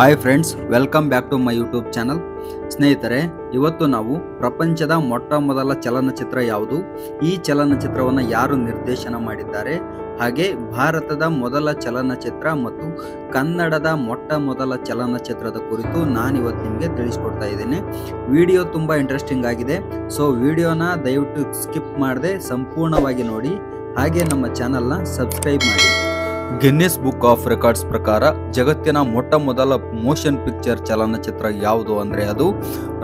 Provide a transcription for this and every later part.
Hi friends, welcome back to my YouTube channel. ಸ್ನೇಹಿತರೆ, ಇವತ್ತು ನಾವು ಪ್ರಪಂಚದ ಮೊಟ್ಟ ಮೊದಲ ಚಲನಚಿತ್ರ ಯಾವುದು, ಈ ಚಲನಚಿತ್ರವನ್ನು ಯಾರು ನಿರ್ದೇಶನ ಮಾಡಿದ್ದಾರೆ, ಹಾಗೆ ಭಾರತದ ಮೊದಲ ಚಲನಚಿತ್ರ ಮತ್ತು ಕನ್ನಡದ ಮೊಟ್ಟ ಮೊದಲ ಚಲನಚಿತ್ರದ ಕುರಿತು ನಾನಿವತ್ತು ನಿಮಗೆ ತಿಳಿಸ್ಕೊಡ್ತಾ ಇದ್ದೇನೆ. ವಿಡಿಯೋ ತುಂಬ ಇಂಟ್ರೆಸ್ಟಿಂಗ್ ಆಗಿದೆ. ಸೊ ವಿಡಿಯೋನ ದಯವಿಟ್ಟು ಸ್ಕಿಪ್ ಮಾಡದೆ ಸಂಪೂರ್ಣವಾಗಿ ನೋಡಿ, ಹಾಗೆ ನಮ್ಮ ಚಾನಲ್ನ ಸಬ್ಸ್ಕ್ರೈಬ್ ಮಾಡಿ. ಗಿನ್ನಿಸ್ ಬುಕ್ ಆಫ್ ರೆಕಾರ್ಡ್ಸ್ ಪ್ರಕಾರ ಜಗತ್ತಿನ ಮೊಟ್ಟ ಮೊದಲ ಮೋಷನ್ ಪಿಕ್ಚರ್ ಚಲನಚಿತ್ರ ಯಾವುದು ಅಂದರೆ ಅದು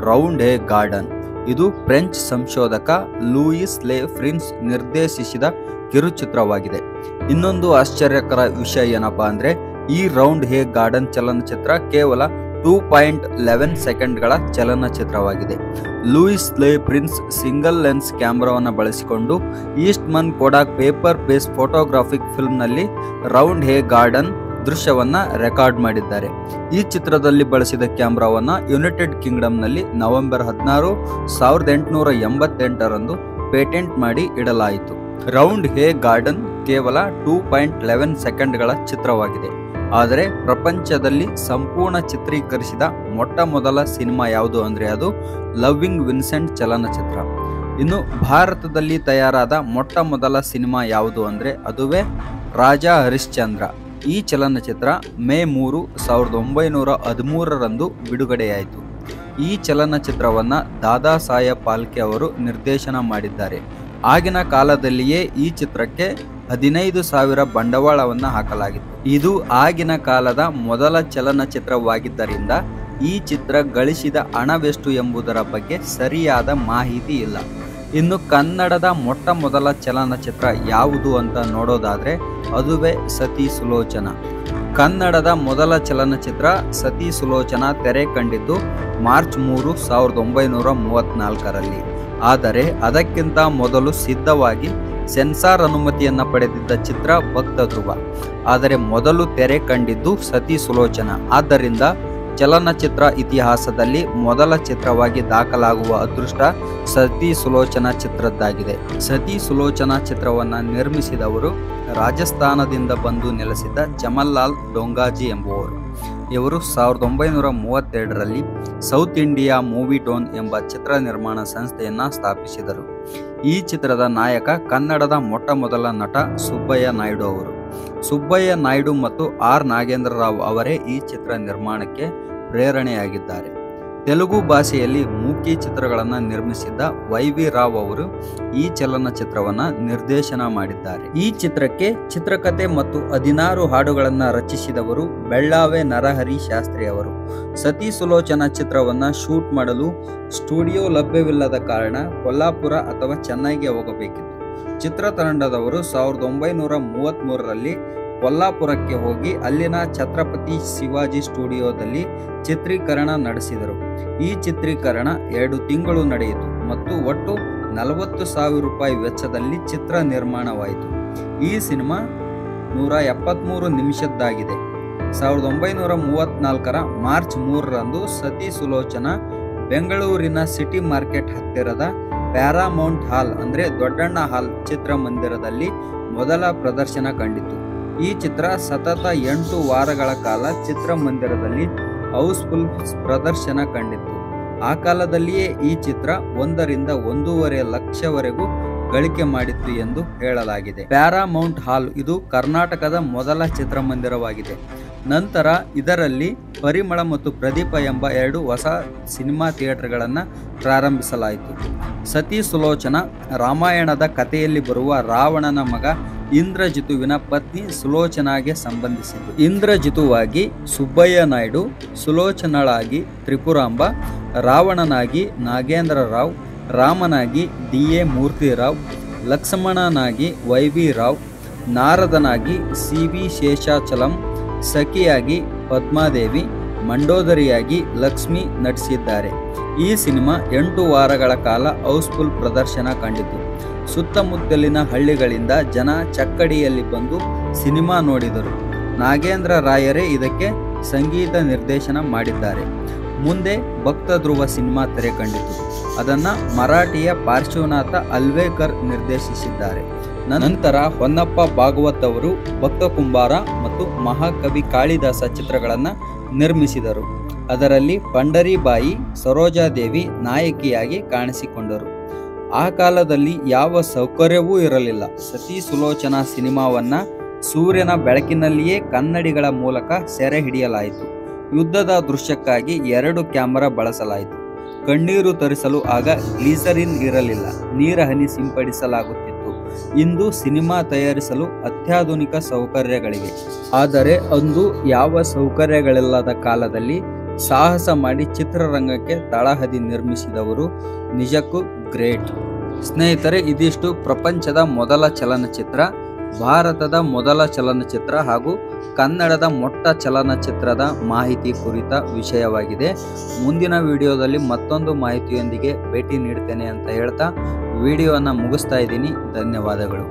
ರೌಂಡ್ ಎ ಗಾರ್ಡನ್. ಇದು ಫ್ರೆಂಚ್ ಸಂಶೋಧಕ ಲೂಯಿಸ್ ಲೆ ಫ್ರಿನ್ಸ್ ನಿರ್ದೇಶಿಸಿದ ಕಿರುಚಿತ್ರವಾಗಿದೆ. ಇನ್ನೊಂದು ಆಶ್ಚರ್ಯಕರ ವಿಷಯ ಏನಪ್ಪಾ ಅಂದ್ರೆ ಈ ರೌಂಡ್ ಎ ಗಾರ್ಡನ್ ಚಲನಚಿತ್ರ ಕೇವಲ 2.11 ಸೆಕೆಂಡ್ಗಳ ಚಲನಚಿತ್ರವಾಗಿದೆ. Louis Le Prince single lens ಕ್ಯಾಮೆರಾವನ್ನು ಬಳಸಿಕೊಂಡು Eastman Kodak paper base photographic ಫಿಲ್ಮ್ನಲ್ಲಿ ರೌಂಡ್ ಎ ಗಾರ್ಡನ್ ದೃಶ್ಯವನ್ನ ರೆಕಾರ್ಡ್ ಮಾಡಿದ್ದಾರೆ. ಈ ಚಿತ್ರದಲ್ಲಿ ಬಳಸಿದ ಕ್ಯಾಮೆರಾವನ್ನ ಯುನೈಟೆಡ್ ಕಿಂಗ್ಡಮ್ನಲ್ಲಿ ನವೆಂಬರ್ 16, 1888ರಂದು ಪೇಟೆಂಟ್ ಮಾಡಿ ಇಡಲಾಯಿತು. ರೌಂಡ್ ಎ ಗಾರ್ಡನ್ ಕೇವಲ 2.11 ಸೆಕೆಂಡ್ಗಳ ಚಿತ್ರವಾಗಿದೆ. ಆದರೆ ಪ್ರಪಂಚದಲ್ಲಿ ಸಂಪೂರ್ಣ ಚಿತ್ರೀಕರಿಸಿದ ಮೊಟ್ಟ ಮೊದಲ ಸಿನಿಮಾ ಯಾವುದು ಅಂದರೆ ಅದು ಲವ್ವಿಂಗ್ ವಿನ್ಸೆಂಟ್ ಚಲನಚಿತ್ರ. ಇನ್ನು ಭಾರತದಲ್ಲಿ ತಯಾರಾದ ಮೊಟ್ಟ ಮೊದಲ ಸಿನಿಮಾ ಯಾವುದು ಅಂದರೆ ಅದುವೇ ರಾಜ ಹರಿಶ್ಚಂದ್ರ. ಈ ಚಲನಚಿತ್ರ ಮೇ 3, 1913ರಂದು ಬಿಡುಗಡೆಯಾಯಿತು. ಈ ಚಲನಚಿತ್ರವನ್ನು ದಾದಾ ಸಾಹೇಬ್ ಫಾಲ್ಕೆ ಅವರು ನಿರ್ದೇಶನ ಮಾಡಿದ್ದಾರೆ. ಆಗಿನ ಕಾಲದಲ್ಲಿಯೇ ಈ ಚಿತ್ರಕ್ಕೆ 15,000 ಬಂಡವಾಳವನ್ನು ಹಾಕಲಾಗಿತ್ತು. ಇದು ಆಗಿನ ಕಾಲದ ಮೊದಲ ಚಲನಚಿತ್ರವಾಗಿದ್ದರಿಂದ ಈ ಚಿತ್ರ ಗಳಿಸಿದ ಹಣವೆಷ್ಟು ಎಂಬುದರ ಬಗ್ಗೆ ಸರಿಯಾದ ಮಾಹಿತಿ ಇಲ್ಲ. ಇನ್ನು ಕನ್ನಡದ ಮೊಟ್ಟ ಮೊದಲ ಚಲನಚಿತ್ರ ಯಾವುದು ಅಂತ ನೋಡೋದಾದ್ರೆ ಅದುವೇ ಸತಿ ಸುಲೋಚನಾ. ಕನ್ನಡದ ಮೊದಲ ಚಲನಚಿತ್ರ ಸತಿ ಸುಲೋಚನಾ ತೆರೆ ಕಂಡಿದ್ದು ಮಾರ್ಚ್ 3, 1934ರಲ್ಲಿ. ಆದರೆ ಅದಕ್ಕಿಂತ ಮೊದಲು ಸಿದ್ಧವಾಗಿ ಸೆನ್ಸಾರ್ ಅನುಮತಿಯನ್ನು ಪಡೆದಿದ್ದ ಚಿತ್ರ ಭಕ್ತ ಧ್ರುವ. ಆದರೆ ಮೊದಲು ತೆರೆ ಕಂಡಿದ್ದು ಸತಿ ಸುಲೋಚನಾ. ಆದ್ದರಿಂದ ಚಲನಚಿತ್ರ ಇತಿಹಾಸದಲ್ಲಿ ಮೊದಲ ಚಿತ್ರವಾಗಿ ದಾಖಲಾಗುವ ಅದೃಷ್ಟ ಸತಿ ಸುಲೋಚನಾ ಚಿತ್ರದ್ದಾಗಿದೆ. ಸತಿ ಸುಲೋಚನಾ ಚಿತ್ರವನ್ನು ನಿರ್ಮಿಸಿದವರು ರಾಜಸ್ಥಾನದಿಂದ ಬಂದು ನೆಲೆಸಿದ್ದ ಜಮಲ್ಲಾಲ್ ಡೋಂಗಾಜಿ ಎಂಬುವರು. ಇವರು 1932ರಲ್ಲಿ ಸೌತ್ ಇಂಡಿಯಾ ಮೂವಿ ಟೋನ್ ಎಂಬ ಚಿತ್ರ ನಿರ್ಮಾಣ ಸಂಸ್ಥೆಯನ್ನು ಸ್ಥಾಪಿಸಿದರು. ಈ ಚಿತ್ರದ ನಾಯಕ ಕನ್ನಡದ ಮೊಟ್ಟ ಮೊದಲ ನಟ ಸುಬ್ಬಯ್ಯ ನಾಯ್ಡು ಅವರು. ಸುಬ್ಬಯ್ಯ ನಾಯ್ಡು ಮತ್ತು ಆರ್ ನಾಗೇಂದ್ರ ರಾವ್ ಅವರೇ ಈ ಚಿತ್ರ ನಿರ್ಮಾಣಕ್ಕೆ ಪ್ರೇರಣೆಯಾಗಿದ್ದಾರೆ. ತೆಲುಗು ಭಾಷೆಯಲ್ಲಿ ಮೂಕಿ ಚಿತ್ರಗಳನ್ನು ನಿರ್ಮಿಸಿದ್ದ ವೈ.ವಿ. ರಾವ್ ಅವರು ಈ ಚಲನಚಿತ್ರವನ್ನು ನಿರ್ದೇಶನ ಮಾಡಿದ್ದಾರೆ. ಈ ಚಿತ್ರಕ್ಕೆ ಚಿತ್ರಕಥೆ ಮತ್ತು 16 ಹಾಡುಗಳನ್ನು ರಚಿಸಿದವರು ಬೆಳ್ಳಾವೆ ನರಹರಿ ಶಾಸ್ತ್ರಿ ಅವರು. ಸತಿ ಸುಲೋಚನಾ ಚಿತ್ರವನ್ನು ಶೂಟ್ ಮಾಡಲು ಸ್ಟುಡಿಯೋ ಲಭ್ಯವಿಲ್ಲದ ಕಾರಣ ಕೊಲ್ಲಾಪುರ ಅಥವಾ ಚೆನ್ನೈಗೆ ಹೋಗಬೇಕಿತ್ತು. ಚಿತ್ರತಂಡದವರು 1933ರಲ್ಲಿ ಕೊಲ್ಲಾಪುರಕ್ಕೆ ಹೋಗಿ ಅಲ್ಲಿನ ಛತ್ರಪತಿ ಶಿವಾಜಿ ಸ್ಟುಡಿಯೋದಲ್ಲಿ ಚಿತ್ರೀಕರಣ ನಡೆಸಿದರು. ಈ ಚಿತ್ರೀಕರಣ 2 ತಿಂಗಳು ನಡೆಯಿತು ಮತ್ತು ಒಟ್ಟು 40,000 ರೂಪಾಯಿ ವೆಚ್ಚದಲ್ಲಿ ಚಿತ್ರ ನಿರ್ಮಾಣವಾಯಿತು. ಈ ಸಿನಿಮಾ 173 ನಿಮಿಷದ್ದಾಗಿದೆ. 1934ರ ಮಾರ್ಚ್ 3ರಂದು ಸತಿ ಸುಲೋಚನಾ ಬೆಂಗಳೂರಿನ ಸಿಟಿ ಮಾರ್ಕೆಟ್ ಹತ್ತಿರದ ಪ್ಯಾರಾಮೌಂಟ್ ಹಾಲ್ ಅಂದರೆ ದೊಡ್ಡಣ್ಣ ಹಾಲ್ ಚಿತ್ರಮಂದಿರದಲ್ಲಿ ಮೊದಲ ಪ್ರದರ್ಶನ ಕಂಡಿತು. ಈ ಚಿತ್ರ ಸತತ 8 ವಾರಗಳ ಕಾಲ ಚಿತ್ರಮಂದಿರದಲ್ಲಿ ಹೌಸ್ಫುಲ್ ಪ್ರದರ್ಶನ ಕಂಡಿತ್ತು. ಆ ಕಾಲದಲ್ಲಿಯೇ ಈ ಚಿತ್ರ 1 ರಿಂದ 1.5 ಲಕ್ಷವರೆಗೂ ಗಳಿಕೆ ಮಾಡಿತ್ತು ಎಂದು ಹೇಳಲಾಗಿದೆ. ಪ್ಯಾರಾಮೌಂಟ್ ಹಾಲ್ ಇದು ಕರ್ನಾಟಕದ ಮೊದಲ ಚಿತ್ರಮಂದಿರವಾಗಿದೆ. ನಂತರ ಇದರಲ್ಲಿ ಪರಿಮಳ ಮತ್ತು ಪ್ರದೀಪ ಎಂಬ 2 ಹೊಸ ಸಿನಿಮಾ ಥಿಯೇಟರ್ಗಳನ್ನು ಪ್ರಾರಂಭಿಸಲಾಯಿತು. ಸತಿ ಸುಲೋಚನಾ ರಾಮಾಯಣದ ಕಥೆಯಲ್ಲಿ ಬರುವ ರಾವಣನ ಮಗ ಇಂದ್ರಜಿತುವಿನ ಪತ್ನಿ ಸುಲೋಚನಾಗೆ ಸಂಬಂಧಿಸಿದ್ದು. ಇಂದ್ರಜಿತುವಾಗಿ ಸುಬ್ಬಯ್ಯ ನಾಯ್ಡು, ಸುಲೋಚನಳಾಗಿ ತ್ರಿಪುರಾಂಬ, ರಾವಣನಾಗಿ ನಾಗೇಂದ್ರ ರಾವ್, ರಾಮನಾಗಿ ಡಿ.ಎ. ಮೂರ್ತಿರಾವ್, ಲಕ್ಷ್ಮಣನಾಗಿ ವೈ.ವಿ. ರಾವ್, ನಾರದನಾಗಿ ಸಿ.ವಿ. ಶೇಷಾಚಲಂ, ಸಖಿಯಾಗಿ ಪದ್ಮಾದೇವಿ, ಮಂಡೋದರಿಯಾಗಿ ಲಕ್ಷ್ಮಿ ನಟಿಸಿದ್ದಾರೆ. ಈ ಸಿನಿಮಾ 8 ವಾರಗಳ ಕಾಲ ಹೌಸ್ಫುಲ್ ಪ್ರದರ್ಶನ ಕಂಡಿತು. ಸುತ್ತಮುತ್ತಲಿನ ಹಳ್ಳಿಗಳಿಂದ ಜನ ಚಕ್ಕಡಿಯಲ್ಲಿ ಬಂದು ಸಿನಿಮಾ ನೋಡಿದರು. ನಾಗೇಂದ್ರ ರಾಯರೇ ಇದಕ್ಕೆ ಸಂಗೀತ ನಿರ್ದೇಶನ ಮಾಡಿದ್ದಾರೆ. ಮುಂದೆ ಭಕ್ತ ಧ್ರುವ ಸಿನಿಮಾ ತೆರೆ ಕಂಡಿತು. ಅದನ್ನು ಮರಾಠಿಯ ಪಾರ್ಶ್ವನಾಥ ಅಲ್ವೇಕರ್ ನಿರ್ದೇಶಿಸಿದ್ದಾರೆ. ನಂತರ ಹೊನ್ನಪ್ಪ ಭಾಗವತ್ ಅವರು ಭಕ್ತ ಕುಂಬಾರ ಮತ್ತು ಮಹಾಕವಿ ಕಾಳಿದಾಸ ಚಿತ್ರಗಳನ್ನು ನಿರ್ಮಿಸಿದರು. ಅದರಲ್ಲಿ ಪಂಡರಿಬಾಯಿ ಸರೋಜಾದೇವಿ ನಾಯಕಿಯಾಗಿ ಕಾಣಿಸಿಕೊಂಡರು. ಆ ಕಾಲದಲ್ಲಿ ಯಾವ ಸೌಕರ್ಯವೂ ಇರಲಿಲ್ಲ. ಸತಿ ಸುಲೋಚನಾ ಸಿನಿಮಾವನ್ನ ಸೂರ್ಯನ ಬೆಳಕಿನಲ್ಲಿಯೇ ಕನ್ನಡಿಗಳ ಮೂಲಕ ಸೆರೆ ಹಿಡಿಯಲಾಯಿತು. ಯುದ್ಧದ ದೃಶ್ಯಕ್ಕಾಗಿ 2 ಕ್ಯಾಮೆರಾ ಬಳಸಲಾಯಿತು. ಕಣ್ಣೀರು ತರಿಸಲು ಆಗ ಗ್ಲೀಸರಿನ್ ಇರಲಿಲ್ಲ, ನೀರ ಹನಿ ಸಿಂಪಡಿಸಲಾಗುತ್ತಿತ್ತು. ಇಂದು ಸಿನಿಮಾ ತಯಾರಿಸಲು ಅತ್ಯಾಧುನಿಕ ಸೌಕರ್ಯಗಳಿವೆ. ಆದರೆ ಅಂದು ಯಾವ ಸೌಕರ್ಯಗಳಿಲ್ಲದ ಕಾಲದಲ್ಲಿ ಸಾಹಸ ಮಾಡಿ ಚಿತ್ರರಂಗಕ್ಕೆ ತಳಹದಿ ನಿರ್ಮಿಸಿದವರು ನಿಜಕ್ಕೂ ಗ್ರೇಟ್. ಸ್ನೇಹಿತರೆ, ಇದಿಷ್ಟು ಪ್ರಪಂಚದ ಮೊದಲ ಚಲನಚಿತ್ರ, ಭಾರತದ ಮೊದಲ ಚಲನಚಿತ್ರ ಹಾಗೂ ಕನ್ನಡದ ಮೊಟ್ಟ ಚಲನಚಿತ್ರದ ಮಾಹಿತಿ ಕುರಿತ ವಿಷಯವಾಗಿದೆ. ಮುಂದಿನ ವಿಡಿಯೋದಲ್ಲಿ ಮತ್ತೊಂದು ಮಾಹಿತಿಯೊಂದಿಗೆ ಭೇಟಿ ನೀಡ್ತೇನೆ ಅಂತ ಹೇಳ್ತಾ ವಿಡಿಯೋವನ್ನು ಮುಗಿಸ್ತಾ ಇದ್ದೀನಿ. ಧನ್ಯವಾದಗಳು.